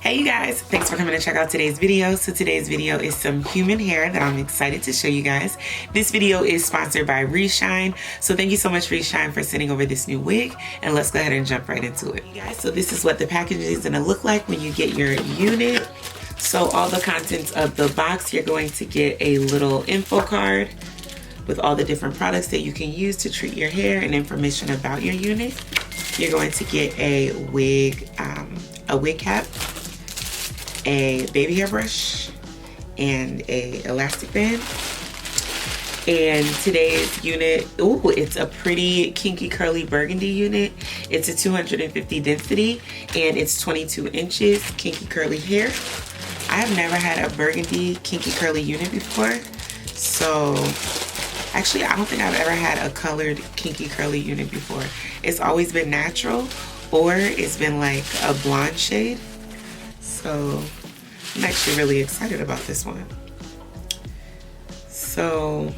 Hey you guys, thanks for coming to check out today's video. So today's video is some human hair that I'm excited to show you guys. This video is sponsored by Reshine. So thank you so much Reshine for sending over this new wig, and let's go ahead and jump right into it. You guys, so this is what the package is gonna look like when you get your unit. So all the contents of the box, you're going to get a little info card with all the different products that you can use to treat your hair and information about your unit. You're going to get a wig cap, a baby hair brush, and a elastic band. And today's unit, ooh, it's a pretty kinky curly burgundy unit. It's a 250 density and it's 22 inches kinky curly hair. I have never had a burgundy kinky curly unit before, so actually I don't think I've ever had a colored kinky curly unit before. It's always been natural or it's been like a blonde shade. So I'm actually really excited about this one. So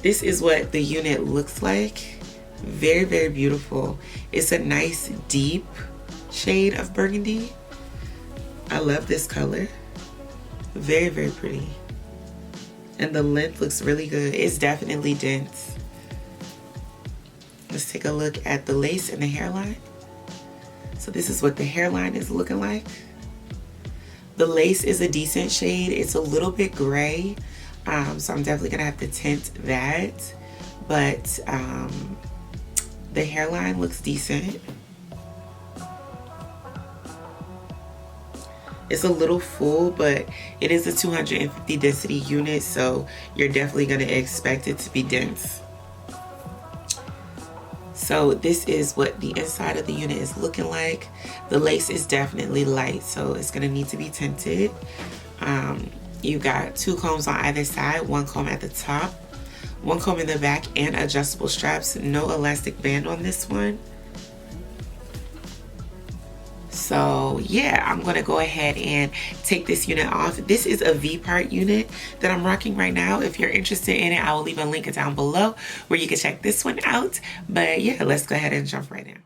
this is what the unit looks like. Very, very beautiful. It's a nice deep shade of burgundy. I love this color. Very, very pretty. And the length looks really good. It's definitely dense. Let's take a look at the lace and the hairline. So this is what the hairline is looking like. The lace is a decent shade. It's a little bit gray, so I'm definitely gonna have to tint that. But the hairline looks decent. It's a little full, but it is a 250 density unit, so you're definitely gonna expect it to be dense. So this is what the inside of the unit is looking like. The lace is definitely light, so it's gonna need to be tinted. You got 2 combs on either side, 1 comb at the top, 1 comb in the back, and adjustable straps. No elastic band on this one. So yeah, I'm gonna go ahead and take this unit off. This is a V-part unit that I'm rocking right now. If you're interested in it, I will leave a link down below where you can check this one out. But yeah, let's go ahead and jump right in.